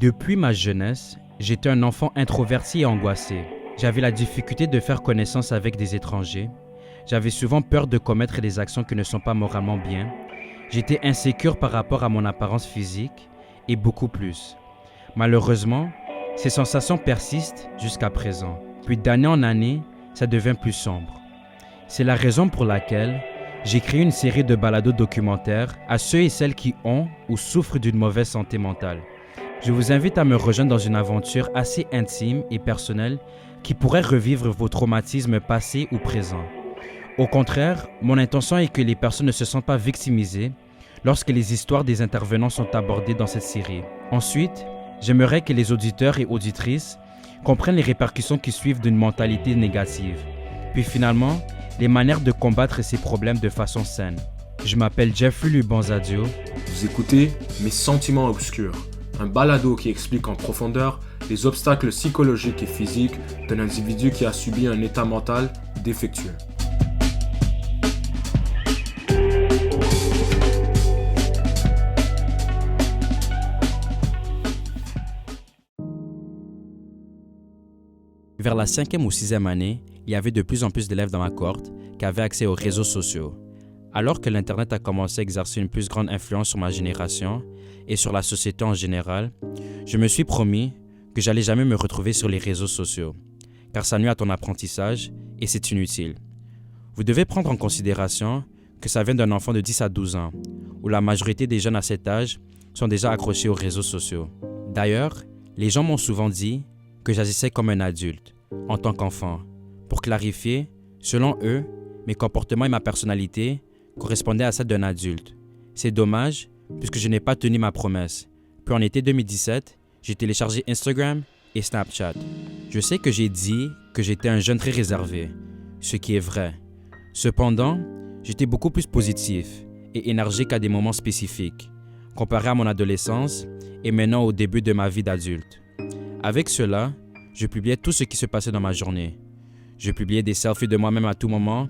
Depuis ma jeunesse, j'étais un enfant introverti et angoissé. J'avais la difficulté de faire connaissance avec des étrangers. J'avais souvent peur de commettre des actions qui ne sont pas moralement bien. J'étais insécure par rapport à mon apparence physique et beaucoup plus. Malheureusement, ces sensations persistent jusqu'à présent. Puis d'année en année, ça devient plus sombre. C'est la raison pour laquelle j'ai créé une série de balados documentaires à ceux et celles qui ont ou souffrent d'une mauvaise santé mentale. Je vous invite à me rejoindre dans une aventure assez intime et personnelle qui pourrait revivre vos traumatismes passés ou présents. Au contraire, mon intention est que les personnes ne se sentent pas victimisées lorsque les histoires des intervenants sont abordées dans cette série. Ensuite, j'aimerais que les auditeurs et auditrices comprennent les répercussions qui suivent d'une mentalité négative. Puis finalement, les manières de combattre ces problèmes de façon saine. Je m'appelle Jeffrey Lubanzadio. Vous écoutez Mes sentiments obscurs, un balado qui explique en profondeur les obstacles psychologiques et physiques d'un individu qui a subi un état mental défectueux. Vers la 5e ou 6e année, il y avait de plus en plus d'élèves dans ma cohorte qui avaient accès aux réseaux sociaux. Alors que l'Internet a commencé à exercer une plus grande influence sur ma génération et sur la société en général, je me suis promis que j'allais jamais me retrouver sur les réseaux sociaux, car ça nuit à ton apprentissage et c'est inutile. Vous devez prendre en considération que ça vient d'un enfant de 10 à 12 ans, où la majorité des jeunes à cet âge sont déjà accrochés aux réseaux sociaux. D'ailleurs, les gens m'ont souvent dit que j'agissais comme un adulte, en tant qu'enfant. Pour clarifier, selon eux, mes comportements et ma personnalité correspondaient à celle d'un adulte. C'est dommage, puisque je n'ai pas tenu ma promesse. Puis en été 2017, j'ai téléchargé Instagram et Snapchat. Je sais que j'ai dit que j'étais un jeune très réservé, ce qui est vrai. Cependant, j'étais beaucoup plus positif et énergique à des moments spécifiques, comparé à mon adolescence et maintenant au début de ma vie d'adulte. Avec cela, je publiais tout ce qui se passait dans ma journée. Je publiais des selfies de moi-même à tout moment,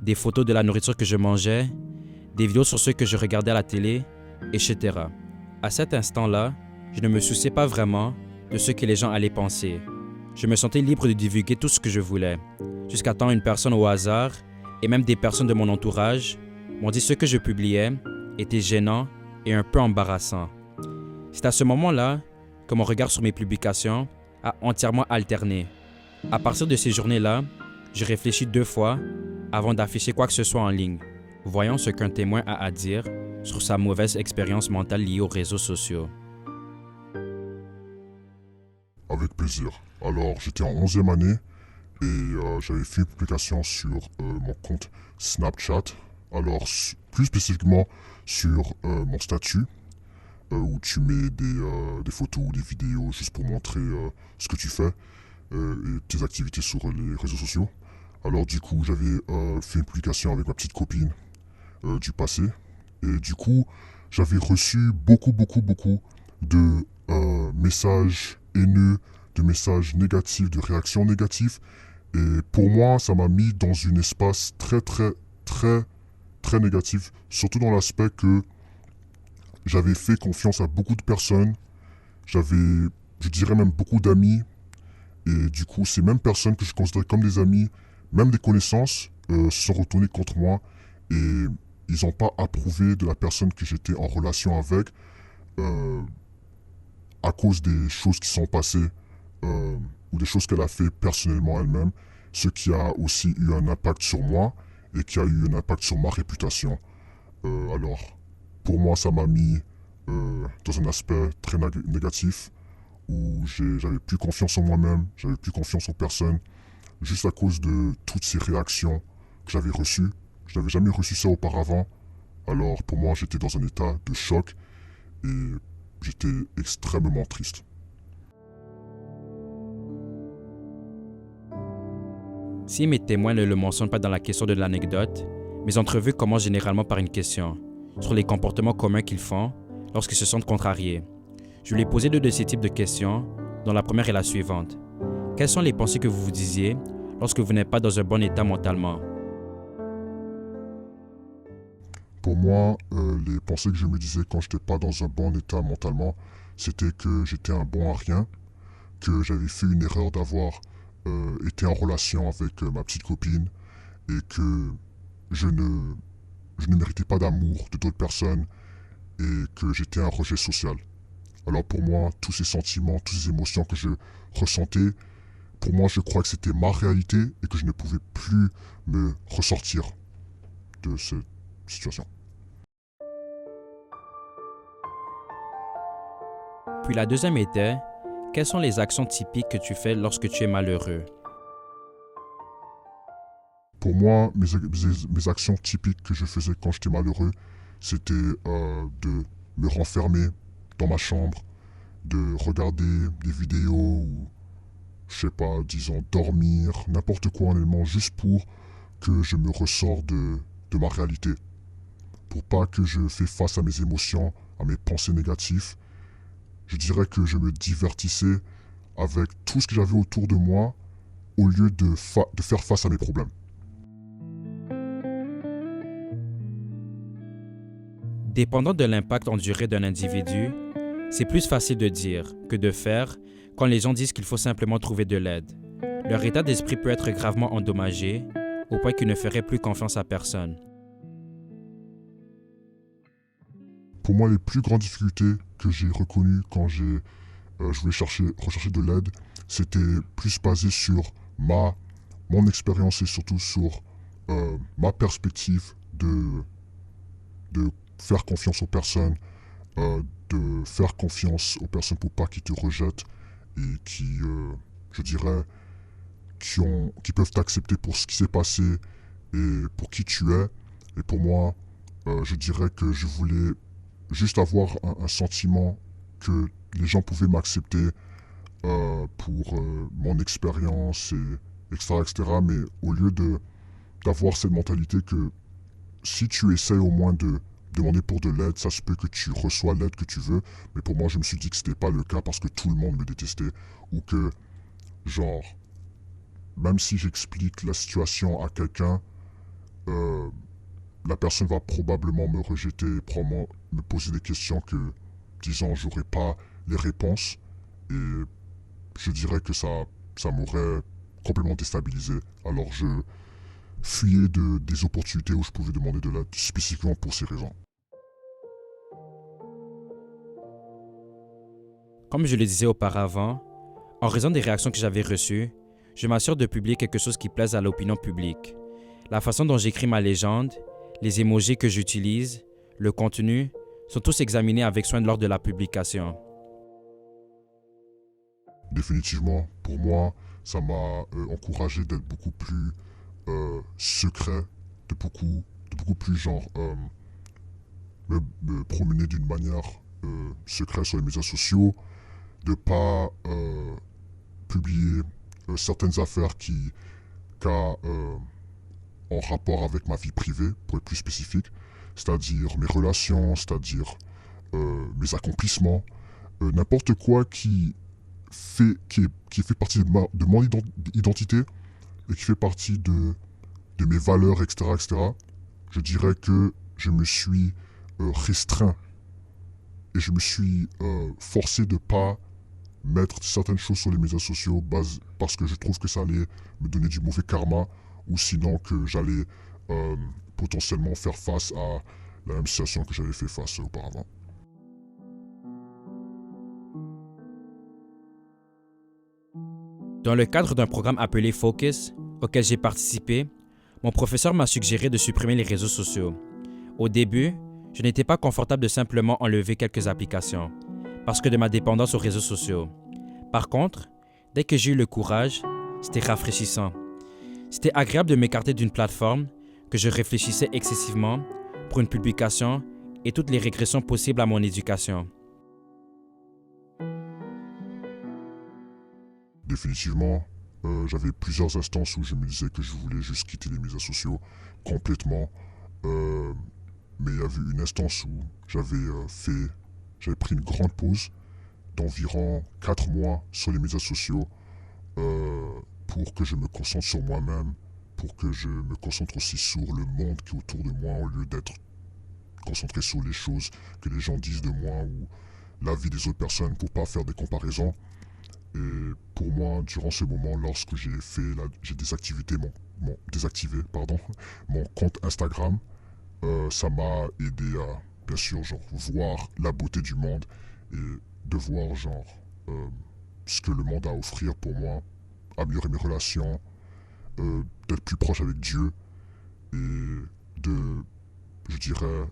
des photos de la nourriture que je mangeais, des vidéos sur ce que je regardais à la télé, etc. À cet instant-là, je ne me souciais pas vraiment de ce que les gens allaient penser. Je me sentais libre de divulguer tout ce que je voulais, jusqu'à temps une personne au hasard, et même des personnes de mon entourage, m'ont dit ce que je publiais était gênant et un peu embarrassant. C'est à ce moment-là que mon regard sur mes publications a entièrement alterné. À partir de ces journées-là, je réfléchis 2 fois avant d'afficher quoi que ce soit en ligne. Voyons ce qu'un témoin a à dire sur sa mauvaise expérience mentale liée aux réseaux sociaux. Avec plaisir. Alors, j'étais en 11e année et j'avais fait une publication sur mon compte Snapchat. Alors, plus spécifiquement sur mon statut, où tu mets des photos ou des vidéos juste pour montrer ce que tu fais et tes activités sur les réseaux sociaux. Alors du coup, j'avais fait une publication avec ma petite copine du passé. Et du coup, j'avais reçu beaucoup de messages haineux, de messages négatifs, de réactions négatives. Et pour moi, ça m'a mis dans un espace très négatif. Surtout dans l'aspect que j'avais fait confiance à beaucoup de personnes. J'avais, je dirais même beaucoup d'amis. Et du coup, ces mêmes personnes que je considérais comme des amis, même des connaissances, se sont retournées contre moi. Et ils n'ont pas approuvé de la personne que j'étais en relation avec à cause des choses qui sont passées ou des choses qu'elle a fait personnellement elle-même. Ce qui a aussi eu un impact sur moi et qui a eu un impact sur ma réputation. Alors, pour moi, ça m'a mis dans un aspect très négatif où j'avais plus confiance en moi-même, j'avais plus confiance en personne, juste à cause de toutes ces réactions que j'avais reçues. Je n'avais jamais reçu ça auparavant. Alors pour moi, j'étais dans un état de choc et j'étais extrêmement triste. Si mes témoins ne le mentionnent pas dans la question de l'anecdote, mes entrevues commencent généralement par une question sur les comportements communs qu'ils font lorsqu'ils se sentent contrariés. Je lui ai posé 2 de ces types de questions, dont la première est la suivante. Quelles sont les pensées que vous vous disiez lorsque vous n'êtes pas dans un bon état mentalement? Pour moi, les pensées que je me disais quand j'étais pas dans un bon état mentalement, c'était que j'étais un bon à rien, que j'avais fait une erreur d'avoir été en relation avec ma petite copine et que je ne, je ne méritais pas d'amour de d'autres personnes et que j'étais un rejet social. Alors pour moi, tous ces sentiments, toutes ces émotions que je ressentais, pour moi, je crois que c'était ma réalité et que je ne pouvais plus me ressortir de cette situation. Puis la deuxième était, quelles sont les actions typiques que tu fais lorsque tu es malheureux? Pour moi, mes actions typiques que je faisais quand j'étais malheureux, c'était de me renfermer dans ma chambre, de regarder des vidéos ou, je sais pas, disons, dormir, n'importe quoi honnêtement, juste pour que je me ressors de ma réalité. Pour pas que je fais face à mes émotions, à mes pensées négatives. Je dirais que je me divertissais avec tout ce que j'avais autour de moi au lieu de faire face à mes problèmes. Dépendant de l'impact enduré d'un individu, c'est plus facile de dire que de faire quand les gens disent qu'il faut simplement trouver de l'aide. Leur état d'esprit peut être gravement endommagé au point qu'ils ne feraient plus confiance à personne. Pour moi, les plus grandes difficultés que j'ai reconnues quand je voulais rechercher de l'aide, c'était plus basé sur mon expérience et surtout sur ma perspective de faire confiance aux personnes, de faire confiance aux personnes pour pas qu'ils te rejettent et qui, je dirais, qui peuvent t'accepter pour ce qui s'est passé et pour qui tu es. Et pour moi, je dirais que je voulais juste avoir un sentiment que les gens pouvaient m'accepter pour mon expérience, et etc., etc. Mais au lieu d'avoir cette mentalité que si tu essaies au moins de demander pour de l'aide, ça se peut que tu reçois l'aide que tu veux. Mais pour moi, je me suis dit que c'était pas le cas parce que tout le monde me détestait. Ou que, genre, même si j'explique la situation à quelqu'un, la personne va probablement me rejeter, probablement me poser des questions que, disons, j'aurais pas les réponses. Et je dirais que ça m'aurait complètement déstabilisé. Alors je fuyais des opportunités où je pouvais demander de l'aide, spécifiquement pour ces raisons. Comme je le disais auparavant, en raison des réactions que j'avais reçues, je m'assure de publier quelque chose qui plaise à l'opinion publique. La façon dont j'écris ma légende, les émojis que j'utilise, le contenu, sont tous examinés avec soin lors de la publication. Définitivement, pour moi, ça m'a encouragé d'être beaucoup plus secret, de beaucoup plus genre me promener d'une manière secrète sur les médias sociaux, de pas publier certaines affaires qui en rapport avec ma vie privée, pour être plus spécifique, c'est-à-dire mes relations, c'est-à-dire mes accomplissements, n'importe quoi qui fait partie de mon identité et qui fait partie de mes valeurs, etc., etc., je dirais que je me suis restreint et je me suis forcé de pas mettre certaines choses sur les médias sociaux parce que je trouve que ça allait me donner du mauvais karma ou sinon que j'allais potentiellement faire face à la même situation que j'avais fait face auparavant. Dans le cadre d'un programme appelé Focus, auquel j'ai participé, mon professeur m'a suggéré de supprimer les réseaux sociaux. Au début, je n'étais pas confortable de simplement enlever quelques applications, parce que de ma dépendance aux réseaux sociaux. Par contre, dès que j'ai eu le courage, c'était rafraîchissant. C'était agréable de m'écarter d'une plateforme que je réfléchissais excessivement pour une publication et toutes les régressions possibles à mon éducation. Définitivement, j'avais plusieurs instances où je me disais que je voulais juste quitter les médias sociaux complètement. Mais il y avait une instance où j'avais pris une grande pause d'environ 4 mois sur les médias sociaux pour que je me concentre sur moi-même, pour que je me concentre aussi sur le monde qui est autour de moi au lieu d'être concentré sur les choses que les gens disent de moi ou la vie des autres personnes pour pas faire des comparaisons. Et pour moi, durant ce moment, lorsque j'ai désactivé mon compte Instagram, ça m'a aidé à, bien sûr, genre, voir la beauté du monde et de voir, genre, ce que le monde a à offrir pour moi, améliorer mes relations, d'être plus proche avec Dieu et de, je dirais,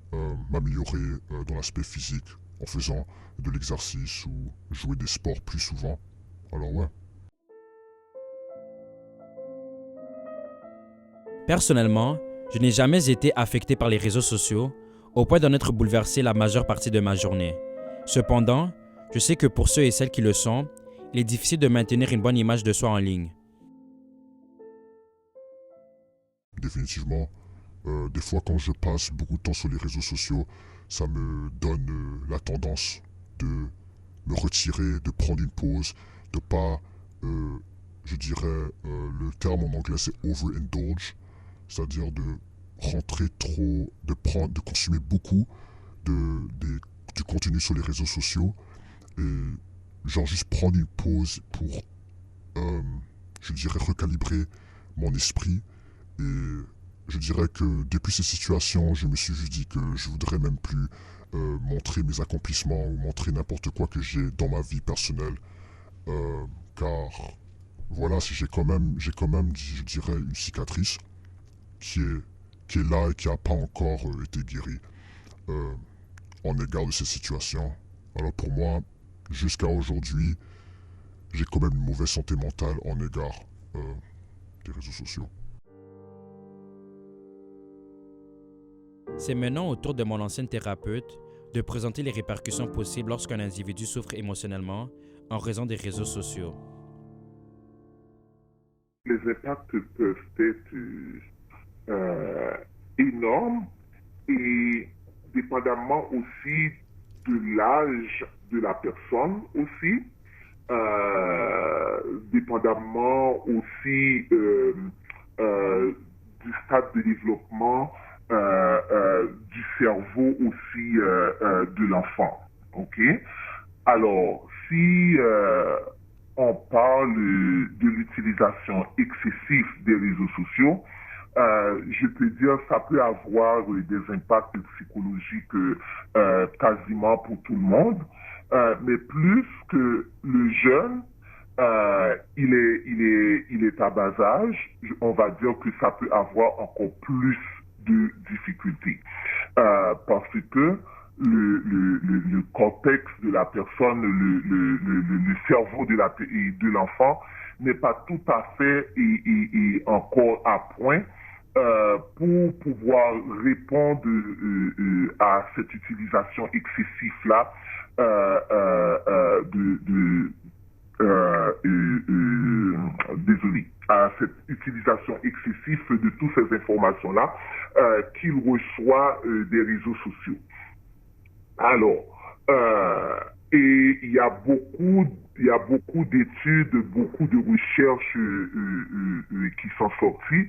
m'améliorer dans l'aspect physique en faisant de l'exercice ou jouer des sports plus souvent. Alors ouais. Personnellement, je n'ai jamais été affecté par les réseaux sociaux au point d'en être bouleversé la majeure partie de ma journée. Cependant, je sais que pour ceux et celles qui le sont, il est difficile de maintenir une bonne image de soi en ligne. Définitivement, des fois quand je passe beaucoup de temps sur les réseaux sociaux, ça me donne la tendance de me retirer, de prendre une pause, de pas, je dirais, le terme en anglais c'est overindulge, c'est-à-dire de rentrer trop, de consommer beaucoup du contenu sur les réseaux sociaux et genre juste prendre une pause pour, je dirais, recalibrer mon esprit. Et je dirais que depuis ces situations, je me suis juste dit que je voudrais même plus montrer mes accomplissements ou montrer n'importe quoi que j'ai dans ma vie personnelle. Car voilà, j'ai quand même, je dirais, une cicatrice qui est là et qui n'a pas encore été guérie en égard de ces situations. Alors pour moi, jusqu'à aujourd'hui, j'ai quand même une mauvaise santé mentale en égard des réseaux sociaux. C'est maintenant au tour de mon ancienne thérapeute de présenter les répercussions possibles lorsqu'un individu souffre émotionnellement en raison des réseaux sociaux. Les impacts peuvent être énormes et dépendamment aussi de l'âge de la personne aussi, dépendamment aussi du stade de développement du cerveau aussi de l'enfant. Ok? Alors, si on parle de l'utilisation excessive des réseaux sociaux, je peux dire ça peut avoir des impacts psychologiques quasiment pour tout le monde, mais plus que le jeune, il est à bas âge, on va dire que ça peut avoir encore plus de difficultés, parce que le contexte de la personne, le cerveau de l'enfant n'est pas tout à fait et encore à point pour pouvoir répondre à cette utilisation excessive-là désolé, à cette utilisation excessive de toutes ces informations-là qu'il reçoit des réseaux sociaux. Alors, et il y a beaucoup d'études, beaucoup de recherches qui sont sorties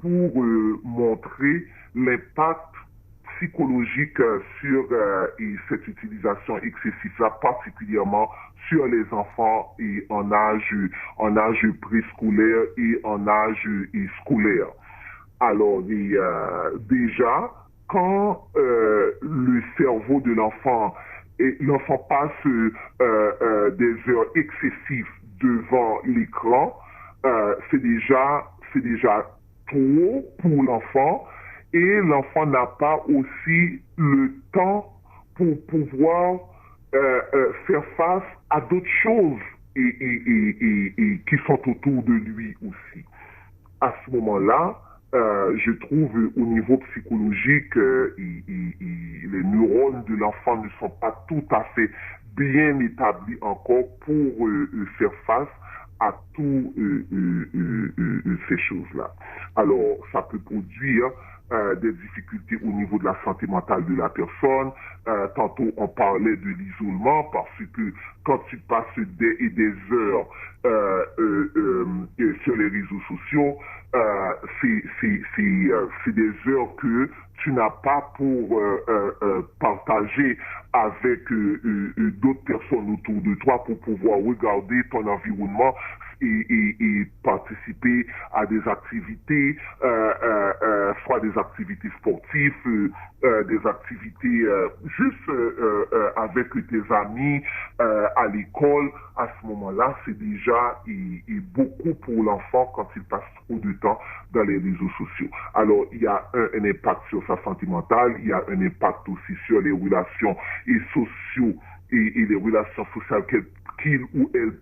pour montrer l'impact psychologique sur cette utilisation excessive-là, particulièrement sur les enfants et en âge préscolaire et en âge scolaire. Alors, déjà, quand le cerveau de l'enfant passe des heures excessives devant l'écran, c'est déjà trop pour l'enfant, et l'enfant n'a pas aussi le temps pour pouvoir faire face à d'autres choses et qui sont autour de lui aussi. À ce moment-là, je trouve au niveau psychologique, les neurones de l'enfant ne sont pas tout à fait bien établis encore pour faire face à toutes ces choses-là. Alors, ça peut produire des difficultés au niveau de la santé mentale de la personne. Tantôt, on parlait de l'isolement parce que quand tu passes des heures sur les réseaux sociaux, c'est des heures que tu n'as pas pour partager avec d'autres personnes autour de toi pour pouvoir regarder ton environnement et participer à des activités, soit des activités sportives, des activités juste avec tes amis à l'école. À ce moment-là, c'est déjà beaucoup pour l'enfant quand il passe trop de temps dans les réseaux sociaux. Alors, il y a un impact sur sa santé mentale, il y a un impact aussi sur les relations et sociaux et les relations sociales qu'il ou elle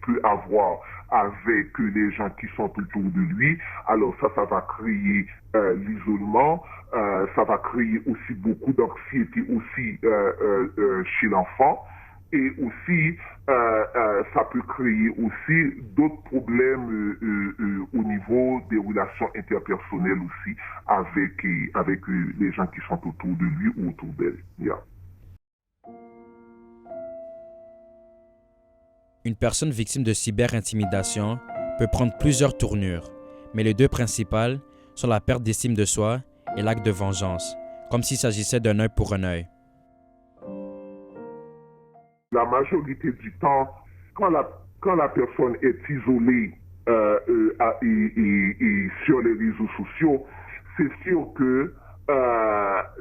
peut avoir avec les gens qui sont autour de lui. Alors ça va créer l'isolement, ça va créer aussi beaucoup d'anxiété aussi chez l'enfant. Et aussi, ça peut créer aussi d'autres problèmes au niveau des relations interpersonnelles aussi avec les gens qui sont autour de lui ou autour d'elle. Yeah. Une personne victime de cyberintimidation peut prendre plusieurs tournures, mais les deux principales sont la perte d'estime de soi et l'acte de vengeance, comme s'il s'agissait d'un œil pour un œil. La majorité du temps, quand la personne est isolée et sur les réseaux sociaux, c'est sûr que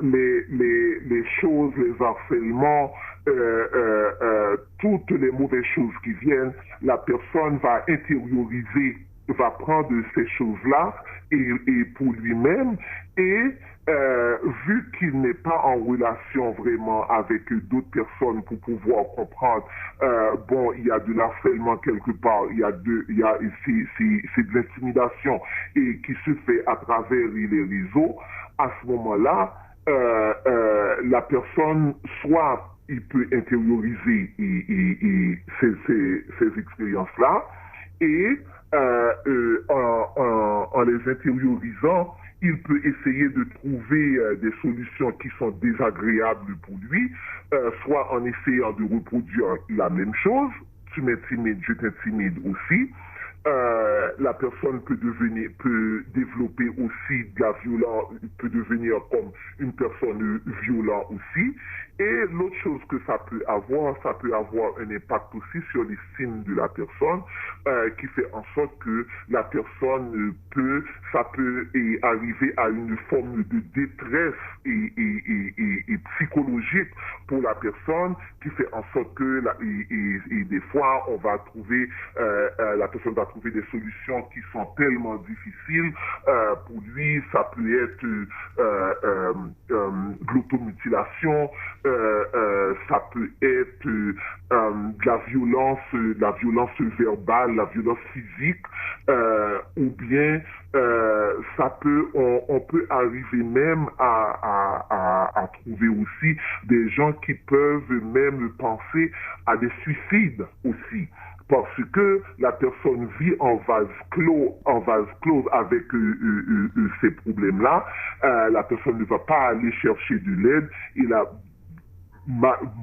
les choses, les harcèlements, toutes les mauvaises choses qui viennent, la personne va intérioriser, va prendre ces choses-là et pour lui-même et vu qu'il n'est pas en relation vraiment avec d'autres personnes pour pouvoir comprendre, bon, il y a de l'harcèlement quelque part, c'est de l'intimidation et qui se fait à travers les réseaux, à ce moment-là, la personne, soit il peut intérioriser ces expériences-là et en les intériorisant, il peut essayer de trouver des solutions qui sont désagréables pour lui, soit en essayant de reproduire la même chose, tu m'intimides, je t'intimide aussi. La personne peut développer aussi de la violence, peut devenir comme une personne violente aussi. Et l'autre chose que ça peut avoir un impact aussi sur l'estime de la personne, qui fait en sorte que la personne peut arriver à une forme de détresse et psychologique pour la personne, qui fait en sorte que des fois on va trouver la personne va trouver des solutions qui sont tellement difficiles pour lui. Ça peut être de l'automutilation, ça peut être de la violence verbale, la violence physique, ou bien on peut arriver même à trouver aussi des gens qui peuvent même penser à des suicides aussi. Parce que la personne vit en vase clos avec ces problèmes-là. La personne ne va pas aller chercher de l'aide.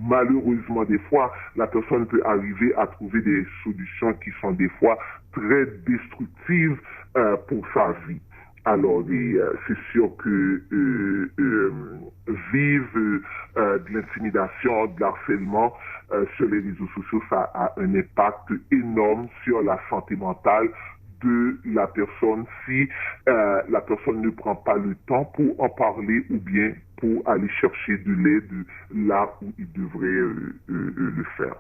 Malheureusement, des fois, la personne peut arriver à trouver des solutions qui sont des fois très destructives pour sa vie. Alors, c'est sûr que vivre de l'intimidation, de l'harcèlement sur les réseaux sociaux, ça a un impact énorme sur la santé mentale de la personne si la personne ne prend pas le temps pour en parler ou bien pour aller chercher de l'aide là où il devrait le faire.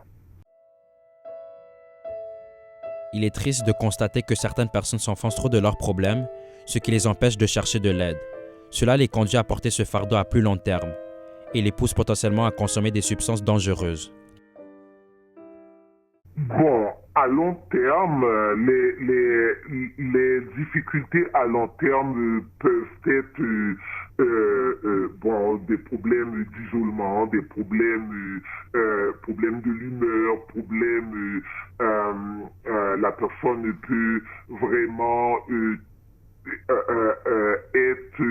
Il est triste de constater que certaines personnes s'enfoncent trop de leurs problèmes, ce qui les empêche de chercher de l'aide. Cela les conduit à porter ce fardeau à plus long terme et les pousse potentiellement à consommer des substances dangereuses. Bon, à long terme, les difficultés à long terme peuvent être des problèmes d'isolement, des problèmes de l'humeur, la personne peut vraiment être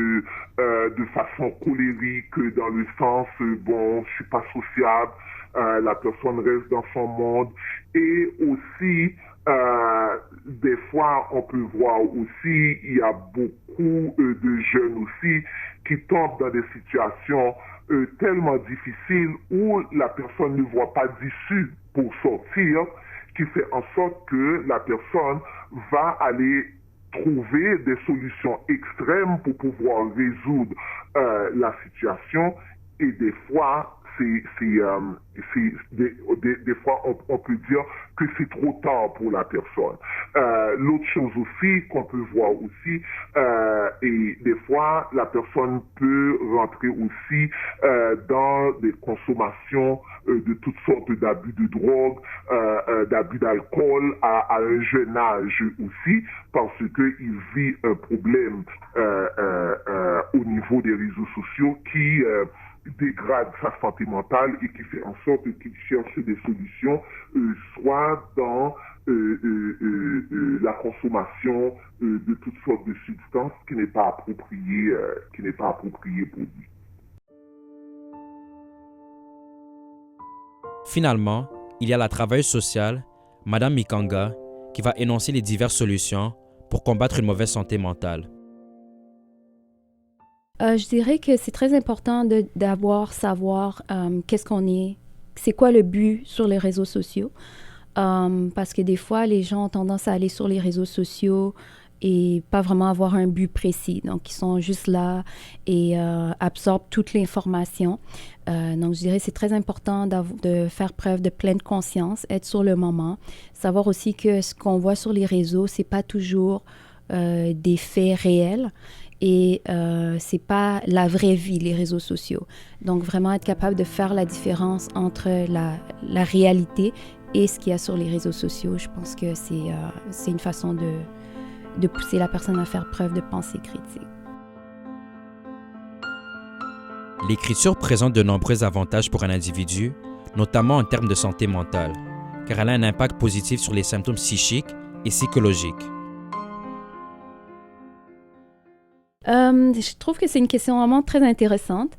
de façon colérique dans le sens je suis pas sociable, la personne reste dans son monde et aussi Des fois, on peut voir aussi, il y a beaucoup de jeunes aussi qui tombent dans des situations tellement difficiles où la personne ne voit pas d'issue pour sortir, qui fait en sorte que la personne va aller trouver des solutions extrêmes pour pouvoir résoudre la situation, et des fois, des fois on peut dire que c'est trop tard pour la personne. L'autre chose aussi qu'on peut voir aussi, et des fois la personne peut rentrer aussi dans des consommations de toutes sortes d'abus de drogue, d'abus d'alcool à un jeune âge aussi, parce qu'il vit un problème au niveau des réseaux sociaux qui dégrade sa santé mentale et qui fait en sorte qu'il cherche des solutions, soit dans la consommation de toutes sortes de substances qui n'est pas appropriée, pour lui. Finalement, il y a la travailleuse sociale, Madame Mikanga, qui va énoncer les diverses solutions pour combattre une mauvaise santé mentale. Je dirais que c'est très important savoir qu'est-ce qu'on est, c'est quoi le but sur les réseaux sociaux. Parce que des fois, les gens ont tendance à aller sur les réseaux sociaux et pas vraiment avoir un but précis. Donc, ils sont juste là et absorbent toute l'information. Donc, je dirais que c'est très important de faire preuve de pleine conscience, être sur le moment, savoir aussi que ce qu'on voit sur les réseaux, c'est pas toujours des faits réels. Et c'est pas la vraie vie, les réseaux sociaux. Donc, vraiment être capable de faire la différence entre la réalité et ce qu'il y a sur les réseaux sociaux. Je pense que c'est une façon de pousser la personne à faire preuve de pensée critique. L'écriture présente de nombreux avantages pour un individu, notamment en termes de santé mentale, car elle a un impact positif sur les symptômes psychiques et psychologiques. Je trouve que c'est une question vraiment très intéressante.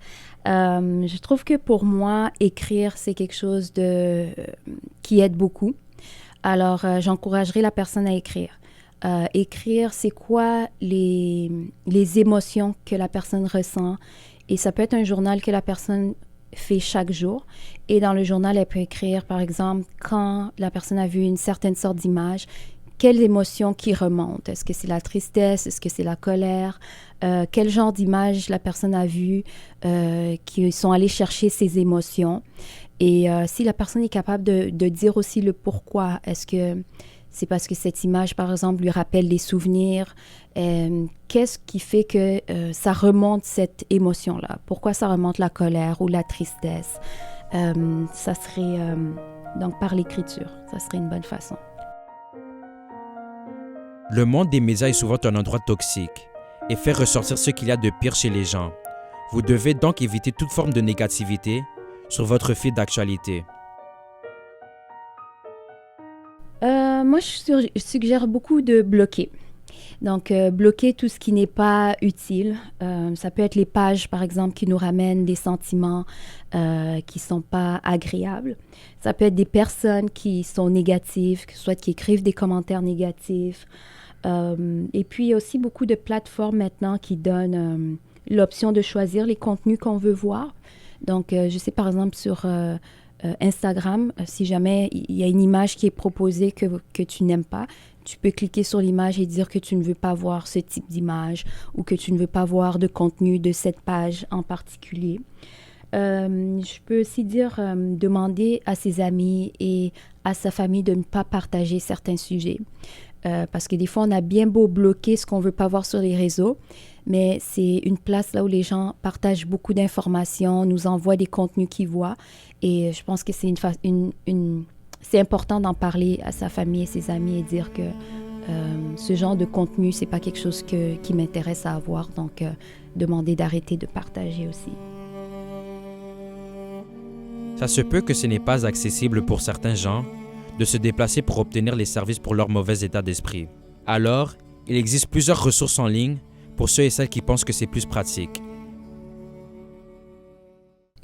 Je trouve que pour moi, écrire, c'est quelque chose qui aide beaucoup. Alors, j'encouragerais la personne à écrire. Écrire, c'est quoi les émotions que la personne ressent. Et ça peut être un journal que la personne fait chaque jour. Et dans le journal, elle peut écrire, par exemple, quand la personne a vu une certaine sorte d'image, quelles émotions qui remontent. Est-ce que c'est la tristesse? Est-ce que c'est la colère? Quel genre d'image la personne a vu qui sont allées chercher ces émotions? Et si la personne est capable de dire aussi le pourquoi, est-ce que c'est parce que cette image, par exemple, lui rappelle des souvenirs? Qu'est-ce qui fait que ça remonte cette émotion-là? Pourquoi ça remonte la colère ou la tristesse? Ça serait, donc par l'écriture, ça serait une bonne façon. Le monde des médias est souvent un endroit toxique et fait ressortir ce qu'il y a de pire chez les gens. Vous devez donc éviter toute forme de négativité sur votre fil d'actualité. Moi, je suggère beaucoup de bloquer. Donc, bloquer tout ce qui n'est pas utile. Ça peut être les pages, par exemple, qui nous ramènent des sentiments qui ne sont pas agréables. Ça peut être des personnes qui sont négatives, soit qui écrivent des commentaires négatifs. Et puis, il y a aussi beaucoup de plateformes maintenant qui donnent l'option de choisir les contenus qu'on veut voir. Donc, je sais, par exemple, sur Instagram, si jamais il y a une image qui est proposée que tu n'aimes pas, tu peux cliquer sur l'image et dire que tu ne veux pas voir ce type d'image ou que tu ne veux pas voir de contenu de cette page en particulier. Je peux aussi demander à ses amis et à sa famille de ne pas partager certains sujets. Parce que des fois, on a bien beau bloquer ce qu'on ne veut pas voir sur les réseaux, mais c'est une place là où les gens partagent beaucoup d'informations, nous envoient des contenus qu'ils voient. Et je pense que c'est c'est important d'en parler à sa famille et ses amis et dire que ce genre de contenu, c'est pas quelque chose qui m'intéresse à avoir. Donc, demander d'arrêter de partager aussi. Ça se peut que ce n'est pas accessible pour certains gens de se déplacer pour obtenir les services pour leur mauvais état d'esprit. Alors, il existe plusieurs ressources en ligne pour ceux et celles qui pensent que c'est plus pratique.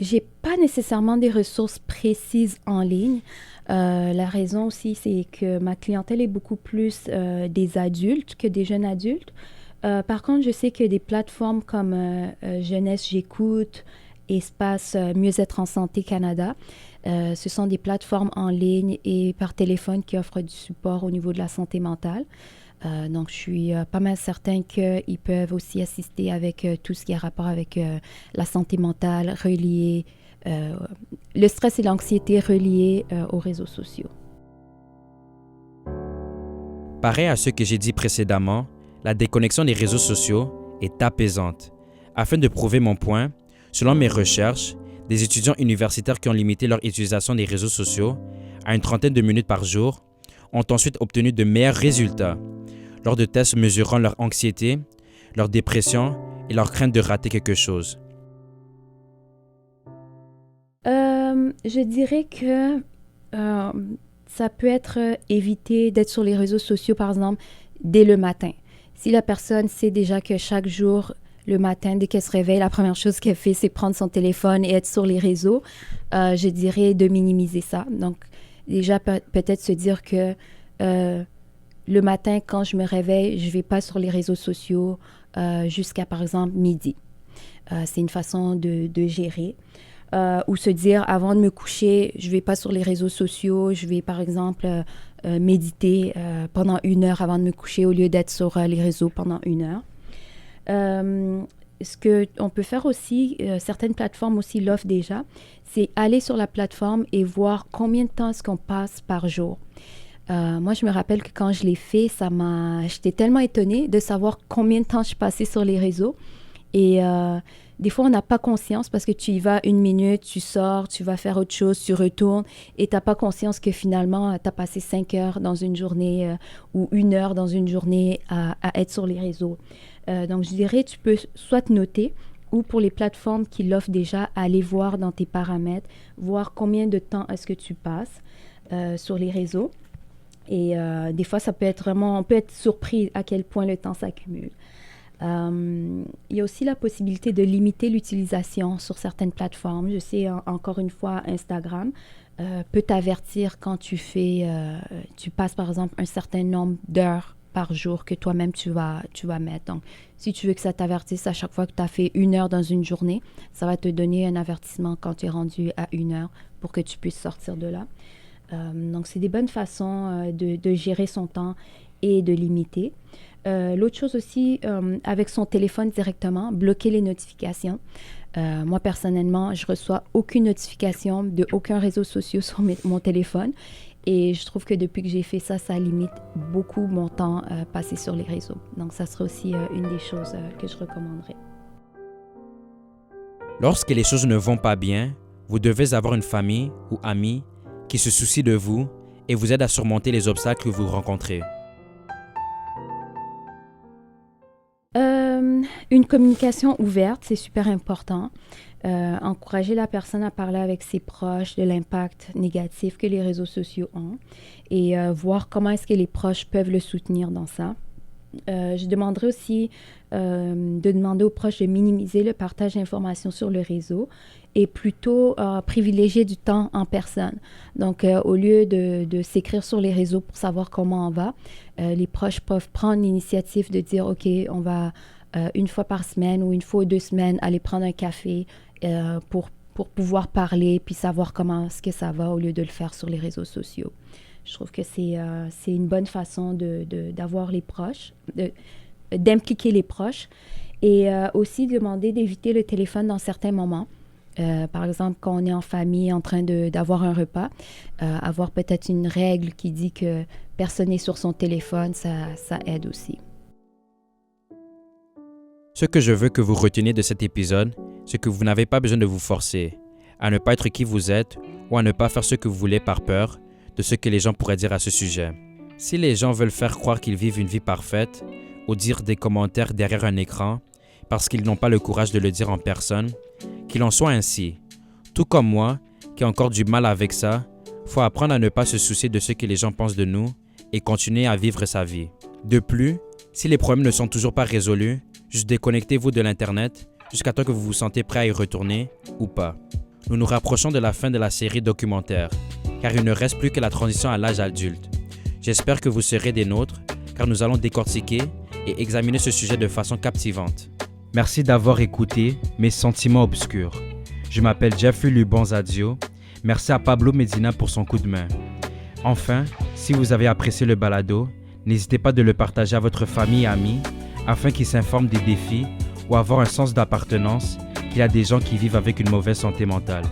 j'ai pas nécessairement des ressources précises en ligne. La raison aussi, c'est que ma clientèle est beaucoup plus des adultes que des jeunes adultes. Par contre, je sais que des plateformes comme Jeunesse J'écoute, Espace Mieux-être en santé Canada, ce sont des plateformes en ligne et par téléphone qui offrent du support au niveau de la santé mentale. Donc, je suis pas mal certain qu'ils peuvent aussi assister avec tout ce qui a rapport avec la santé mentale reliée, le stress et l'anxiété reliés aux réseaux sociaux. Pareil à ce que j'ai dit précédemment, la déconnexion des réseaux sociaux est apaisante. Afin de prouver mon point, selon mes recherches, des étudiants universitaires qui ont limité leur utilisation des réseaux sociaux à une trentaine de minutes par jour ont ensuite obtenu de meilleurs résultats lors de tests mesurant leur anxiété, leur dépression et leur crainte de rater quelque chose. Je dirais que ça peut être évité d'être sur les réseaux sociaux, par exemple, dès le matin. Si la personne sait déjà que chaque jour, le matin, dès qu'elle se réveille, la première chose qu'elle fait, c'est prendre son téléphone et être sur les réseaux, je dirais de minimiser ça. Donc, déjà, peut-être se dire que le matin, quand je me réveille, je ne vais pas sur les réseaux sociaux jusqu'à, par exemple, midi. C'est une façon de gérer. Ou se dire, avant de me coucher, je ne vais pas sur les réseaux sociaux, je vais, par exemple, méditer pendant 1 heure avant de me coucher au lieu d'être sur les réseaux pendant 1 heure. Ce qu'on peut faire aussi, certaines plateformes aussi l'offrent déjà, c'est aller sur la plateforme et voir combien de temps est-ce qu'on passe par jour. Moi, je me rappelle que quand je l'ai fait, j'étais tellement étonnée de savoir combien de temps je passais sur les réseaux. Et des fois, on n'a pas conscience parce que tu y vas 1 minute, tu sors, tu vas faire autre chose, tu retournes et tu n'as pas conscience que finalement, tu as passé 5 heures dans une journée ou 1 heure dans une journée à être sur les réseaux. Donc, je dirais, tu peux soit noter ou pour les plateformes qui l'offrent déjà, aller voir dans tes paramètres, voir combien de temps est-ce que tu passes sur les réseaux. Et des fois, on peut être surpris à quel point le temps s'accumule. Il y a aussi la possibilité de limiter l'utilisation sur certaines plateformes. Je sais, encore une fois, Instagram peut t'avertir quand tu passes par exemple un certain nombre d'heures par jour que toi-même tu vas mettre. Donc, si tu veux que ça t'avertisse à chaque fois que tu as fait 1 heure dans une journée, ça va te donner un avertissement quand tu es rendu à 1 heure pour que tu puisses sortir de là. Donc, c'est des bonnes façons de gérer son temps et de limiter. L'autre chose aussi, avec son téléphone directement, bloquer les notifications. Moi, personnellement, je reçois aucune notification de aucun réseau social sur mon téléphone. Et je trouve que depuis que j'ai fait ça, ça limite beaucoup mon temps passé sur les réseaux. Donc, ça serait aussi une des choses que je recommanderais. Lorsque les choses ne vont pas bien, vous devez avoir une famille ou amis qui se soucient de vous et vous aident à surmonter les obstacles que vous rencontrez. Une communication ouverte, c'est super important. Encourager la personne à parler avec ses proches de l'impact négatif que les réseaux sociaux ont et voir comment est-ce que les proches peuvent le soutenir dans ça. Je demanderais aussi de demander aux proches de minimiser le partage d'informations sur le réseau et plutôt privilégier du temps en personne. Donc, au lieu de s'écrire sur les réseaux pour savoir comment on va, les proches peuvent prendre l'initiative de dire « OK, on va 1 fois par semaine ou 1 fois ou 2 semaines aller prendre un café pour pouvoir parler puis savoir comment est-ce que ça va au lieu de le faire sur les réseaux sociaux. » Je trouve que c'est une bonne façon d'avoir les proches, d'impliquer les proches et aussi demander d'éviter le téléphone dans certains moments. Par exemple, quand on est en famille en train d'avoir un repas, avoir peut-être une règle qui dit que personne n'est sur son téléphone, ça aide aussi. Ce que je veux que vous reteniez de cet épisode, c'est que vous n'avez pas besoin de vous forcer à ne pas être qui vous êtes ou à ne pas faire ce que vous voulez par peur de ce que les gens pourraient dire à ce sujet. Si les gens veulent faire croire qu'ils vivent une vie parfaite ou dire des commentaires derrière un écran parce qu'ils n'ont pas le courage de le dire en personne, qu'il en soit ainsi. Tout comme moi, qui ai encore du mal avec ça, faut apprendre à ne pas se soucier de ce que les gens pensent de nous et continuer à vivre sa vie. De plus, si les problèmes ne sont toujours pas résolus, juste déconnectez-vous de l'Internet jusqu'à temps que vous vous sentez prêt à y retourner ou pas. nous nous rapprochons de la fin de la série documentaire, car il ne reste plus que la transition à l'âge adulte. J'espère que vous serez des nôtres, car nous allons décortiquer et examiner ce sujet de façon captivante. Merci d'avoir écouté Mes sentiments obscurs. Je m'appelle Jeffrey Lubon-Zadio. Merci à Pablo Medina pour son coup de main. Enfin, si vous avez apprécié le balado, n'hésitez pas de le partager à votre famille et amis afin qu'ils s'informent des défis ou avoir un sens d'appartenance qu'il y a des gens qui vivent avec une mauvaise santé mentale.